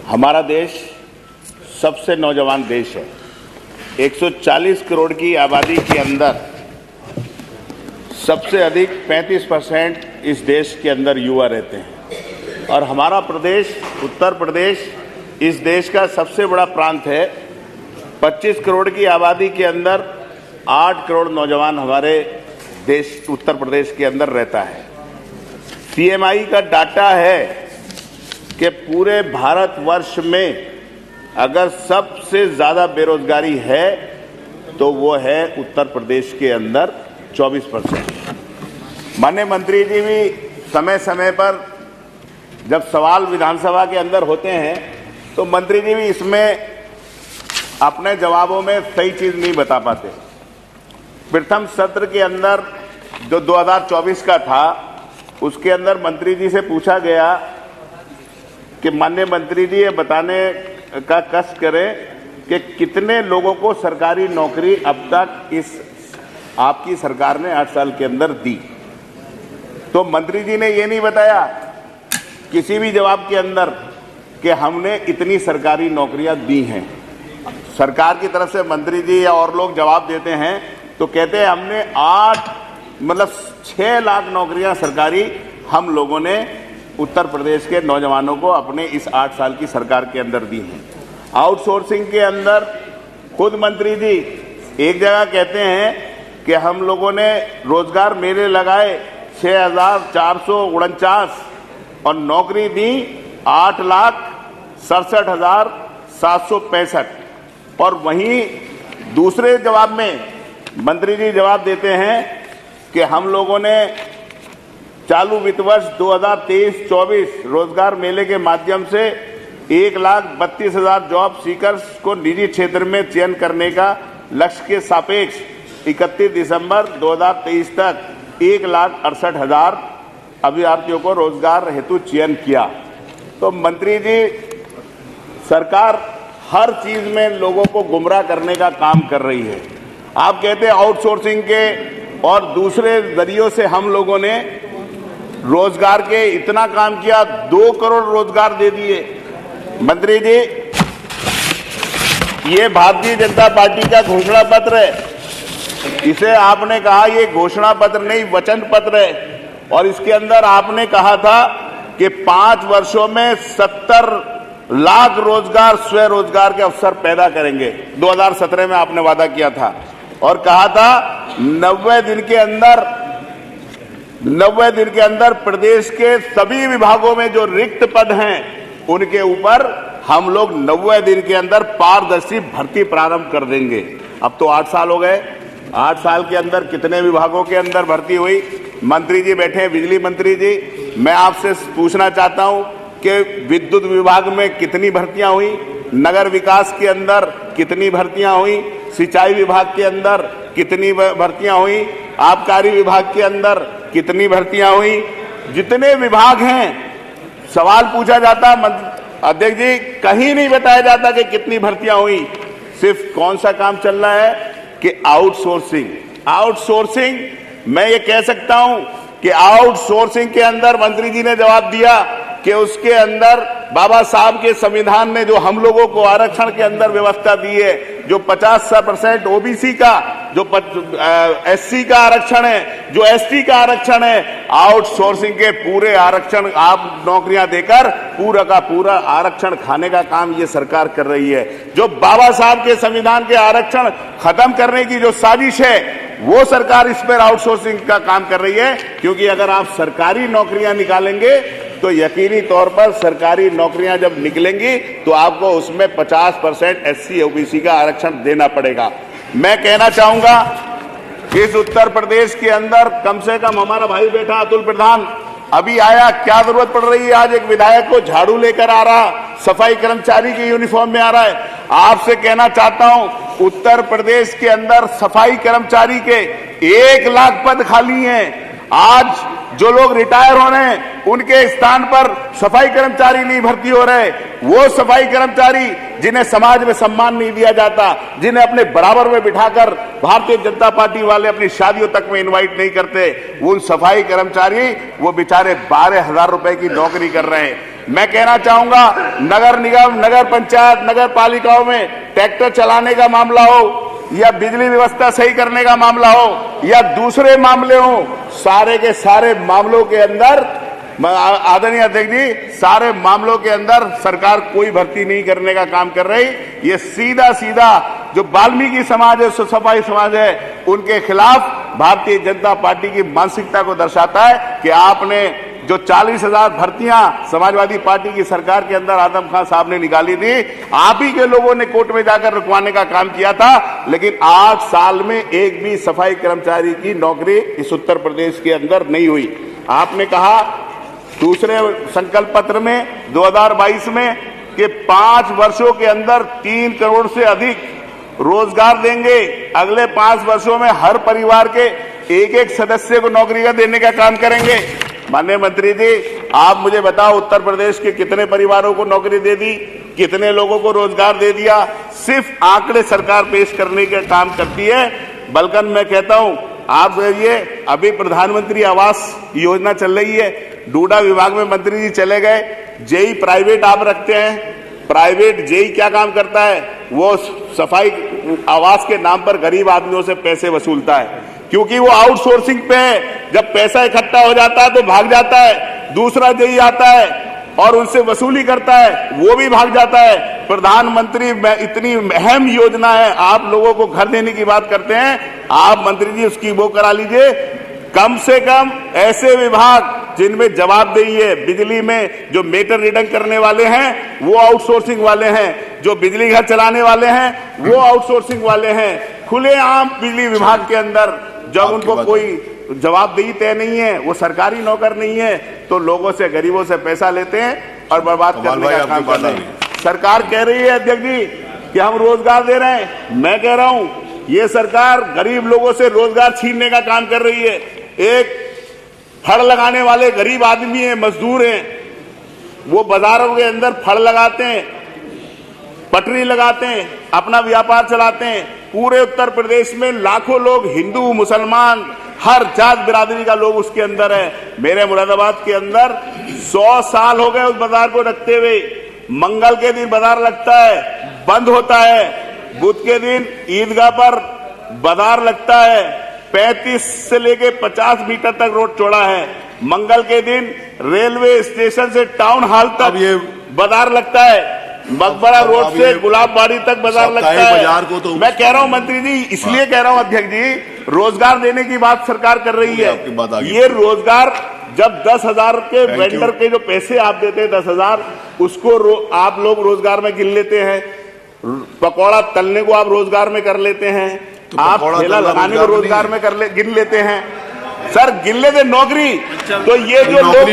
हमारा देश सबसे नौजवान देश है। 140 करोड़ की आबादी के अंदर सबसे अधिक 35% इस देश के अंदर युवा रहते हैं और हमारा प्रदेश उत्तर प्रदेश इस देश का सबसे बड़ा प्रांत है। 25 करोड़ की आबादी के अंदर 8 करोड़ नौजवान हमारे देश उत्तर प्रदेश के अंदर रहता है। सीएमआई का डाटा है कि पूरे भारतवर्ष में अगर सबसे ज़्यादा बेरोजगारी है तो वो है उत्तर प्रदेश के अंदर 24%। माननीय मंत्री जी भी समय समय पर जब सवाल विधानसभा के अंदर होते हैं तो मंत्री जी भी इसमें अपने जवाबों में सही चीज़ नहीं बता पाते। प्रथम सत्र के अंदर जो 2024 का था उसके अंदर मंत्री जी से पूछा गया कि माननीय मंत्री जी ये बताने का कष्ट करें कि कितने लोगों को सरकारी नौकरी अब तक इस आपकी सरकार ने 8 साल के अंदर दी। तो मंत्री जी ने ये नहीं बताया किसी भी जवाब के अंदर कि हमने इतनी सरकारी नौकरियां दी हैं। सरकार की तरफ से मंत्री जी या और लोग जवाब देते हैं तो कहते हैं हमने 6 लाख नौकरियां सरकारी हम लोगों ने उत्तर प्रदेश के नौजवानों को अपने इस 8 साल की सरकार के अंदर दी हैं। आउटसोर्सिंग के अंदर खुद मंत्री जी एक जगह कहते हैं कि हम लोगों ने रोजगार मेले लगाए 6,449 और नौकरी दी 8,67,765। और वहीं दूसरे जवाब में मंत्री जी जवाब देते हैं कि हम लोगों ने चालू वित्त वर्ष 2023-24 रोजगार मेले के माध्यम से 1,32,000 जॉब सीकर्स को निजी क्षेत्र में चयन करने का लक्ष्य के सापेक्ष 31 दिसंबर 2023 तक 1,68,000 अभ्यर्थियों को रोजगार हेतु चयन किया। तो मंत्री जी सरकार हर चीज में लोगों को गुमराह करने का काम कर रही है। आप कहते हैं आउटसोर्सिंग के और दूसरे जरियों से हम लोगों ने रोजगार के इतना काम किया, 2 करोड़ रोजगार दे दिए। मंत्री जी ये भारतीय जनता पार्टी का घोषणा पत्र है, इसे आपने कहा ये घोषणा पत्र नहीं वचन पत्र है और इसके अंदर आपने कहा था कि 5 वर्षों में 70 लाख रोजगार स्वरोजगार के अवसर पैदा करेंगे। 2017 में आपने वादा किया था और कहा था 90 दिन के अंदर प्रदेश के सभी विभागों में जो रिक्त पद हैं उनके ऊपर हम लोग 90 दिन के अंदर पारदर्शी भर्ती प्रारंभ कर देंगे। अब तो 8 साल हो गए। 8 साल के अंदर कितने विभागों के अंदर भर्ती हुई? मंत्री जी बैठे हैं, बिजली मंत्री जी, मैं आपसे पूछना चाहता हूं कि विद्युत विभाग में कितनी भर्तियां हुई, नगर विकास के अंदर कितनी भर्तियां हुई, सिंचाई विभाग के अंदर कितनी भर्तियां हुई, आबकारी विभाग के अंदर कितनी भर्तियां हुई? जितने विभाग हैं सवाल पूछा जाता अध्यक्ष जी, कहीं नहीं बताया जाता कि कितनी भर्तियां हुई। सिर्फ कौन सा काम चल रहा है कि आउटसोर्सिंग। मैं ये कह सकता हूं कि आउटसोर्सिंग के अंदर मंत्री जी ने जवाब दिया कि उसके अंदर बाबा साहब के संविधान ने जो हम लोगों को आरक्षण के अंदर व्यवस्था दी है, जो 50% ओबीसी का, जो एससी का आरक्षण है, जो एसटी का आरक्षण है, आउटसोर्सिंग के पूरे आरक्षण आप नौकरियां देकर पूरा का पूरा आरक्षण खाने का काम ये सरकार कर रही है। जो बाबा साहब के संविधान के आरक्षण खत्म करने की जो साजिश है वो सरकार इस पर आउटसोर्सिंग का काम कर रही है। क्योंकि अगर आप सरकारी नौकरियां निकालेंगे तो यकीनी तौर पर सरकारी नौकरियां जब निकलेंगी तो आपको उसमें 50% एससी ओबीसी का आरक्षण देना पड़ेगा। मैं कहना चाहूंगा इस उत्तर प्रदेश के अंदर कम से कम हमारा भाई बैठा अतुल प्रधान अभी आया, क्या जरूरत पड़ रही है आज एक विधायक को झाड़ू लेकर आ रहा, सफाई कर्मचारी की यूनिफॉर्म में आ रहा है। आपसे कहना चाहता हूं उत्तर प्रदेश के अंदर सफाई कर्मचारी के 1 लाख पद खाली हैं। आज जो लोग रिटायर हो रहे हैं उनके स्थान पर सफाई कर्मचारी नहीं भर्ती हो रहे। वो सफाई कर्मचारी जिन्हें समाज में सम्मान नहीं दिया जाता, जिन्हें अपने बराबर में बिठाकर भारतीय जनता पार्टी वाले अपनी शादियों तक में इनवाइट नहीं करते, उन सफाई कर्मचारी वो बेचारे 12,000 रुपए की नौकरी कर रहे हैं। मैं कहना चाहूंगा, नगर निगम, नगर पंचायत, नगर पालिकाओं में ट्रैक्टर चलाने का मामला हो या बिजली व्यवस्था सही करने का मामला हो या दूसरे मामले हो, सारे के सारे मामलों के अंदर, आदरणीय अध्यक्ष जी, सारे मामलों के अंदर सरकार कोई भर्ती नहीं करने का काम कर रही। ये सीधा सीधा जो वाल्मीकि समाज है, सपाई समाज है, उनके खिलाफ भारतीय जनता पार्टी की मानसिकता को दर्शाता है कि आपने जो 40,000 भर्तियां समाजवादी पार्टी की सरकार के अंदर आजम खान साहब ने निकाली थी, आप ही के लोगों ने कोर्ट में जाकर रुकवाने का काम किया था। लेकिन 8 साल में एक भी सफाई कर्मचारी की नौकरी इस उत्तर प्रदेश के अंदर नहीं हुई। आपने कहा दूसरे संकल्प पत्र में 2022 में कि 5 वर्षों के अंदर 3 करोड़ से अधिक रोजगार देंगे। अगले 5 वर्षों में हर परिवार के एक सदस्य को नौकरी का देने का काम करेंगे। माननीय मंत्री जी, आप मुझे बताओ, उत्तर प्रदेश के कितने परिवारों को नौकरी दे दी, कितने लोगों को रोजगार दे दिया? सिर्फ आंकड़े सरकार पेश करने का काम करती है। बल्कि मैं कहता हूं, आप ये अभी प्रधानमंत्री आवास योजना चल रही है, डूडा विभाग में मंत्री जी चले गए, जेई प्राइवेट आप रखते हैं। प्राइवेट जेई क्या काम करता है? वो सफाई आवास के नाम पर गरीब आदमियों से पैसे वसूलता है, क्योंकि वो आउटसोर्सिंग पे है। जब पैसा इकट्ठा हो जाता है तो भाग जाता है, दूसरा जेई आता है और उनसे वसूली करता है, वो भी भाग जाता है। प्रधानमंत्री इतनी अहम योजना है, आप लोगों को घर देने की बात करते हैं, आप मंत्री जी उसकी वो करा लीजिए। कम से कम ऐसे विभाग जिनमें जवाबदेही है, बिजली में जो मीटर रीडिंग करने वाले हैं वो आउटसोर्सिंग वाले हैं, जो बिजली घर चलाने वाले हैं वो आउटसोर्सिंग वाले हैं। खुलेआम बिजली विभाग के अंदर जब उनको कोई जवाबदेही तय नहीं है, वो सरकारी नौकर नहीं है, तो लोगों से, गरीबों से पैसा लेते हैं और बर्बाद करने का काम कर रहे हैं। सरकार कह रही है अध्यक्ष जी कि हम रोजगार दे रहे हैं। मैं कह रहा हूं ये सरकार गरीब लोगों से रोजगार छीनने का काम कर रही है। एक फड़ लगाने वाले गरीब आदमी हैं, मजदूर हैं, वो बाजारों के अंदर फड़ लगाते हैं, पटरी लगाते हैं, अपना व्यापार चलाते हैं। पूरे उत्तर प्रदेश में लाखों लोग, हिंदू, मुसलमान, हर जात बिरादरी का लोग उसके अंदर है। मेरे मुरादाबाद के अंदर 100 साल हो गए उस बाजार को रखते हुए। मंगल के दिन बाजार लगता है, बंद होता है। बुध के दिन ईदगाह पर बाजार लगता है। 35 से लेके 50 मीटर तक रोड चौड़ा है। मंगल के दिन रेलवे स्टेशन से टाउन हॉल तक ये बाजार लगता है। मकबरा रोड से गुलाबबाड़ी तक बाजार लगता है। तो मैं कह रहा हूं मंत्री जी, इसलिए कह रहा हूं अध्यक्ष जी, रोजगार देने की बात सरकार कर रही है। ये रोजगार जब 10,000 के वेंडर के जो पैसे आप देते हैं 10,000, उसको आप लोग रोजगार में गिन लेते हैं। पकौड़ा तलने को आप रोजगार में कर लेते हैं, तो आप ठेला लगाने को रोजगार में गिन लेते हैं। सर गिन लेते नौकरी, तो ये जो लोग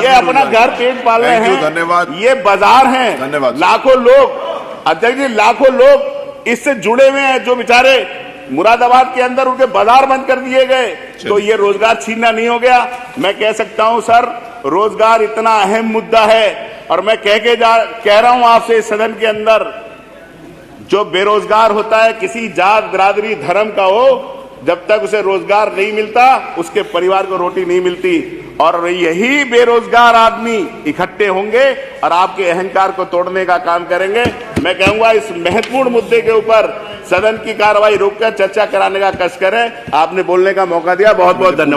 ये अपना घर पेट पाल रहे हैं, धन्यवाद, ये बाजार हैं। लाखों लोग अध्यक्ष जी, लाखों लोग इससे जुड़े हुए हैं, जो बेचारे मुरादाबाद के अंदर उनके बाजार बंद कर दिए गए, तो ये रोजगार छीनना नहीं हो गया। मैं कह सकता हूं सर, रोजगार इतना अहम मुद्दा है, और मैं कह रहा हूं आपसे इस सदन के अंदर, जो बेरोजगार होता है, किसी जात, बिरादरी, धर्म का हो, जब तक उसे रोजगार नहीं मिलता, उसके परिवार को रोटी नहीं मिलती। और यही बेरोजगार आदमी इकट्ठे होंगे और आपके अहंकार को तोड़ने का काम करेंगे। मैं कहूंगा इस महत्वपूर्ण मुद्दे के ऊपर सदन की कार्रवाई रोककर चर्चा कराने का कष्ट करें। आपने बोलने का मौका दिया, बहुत बहुत धन्यवाद।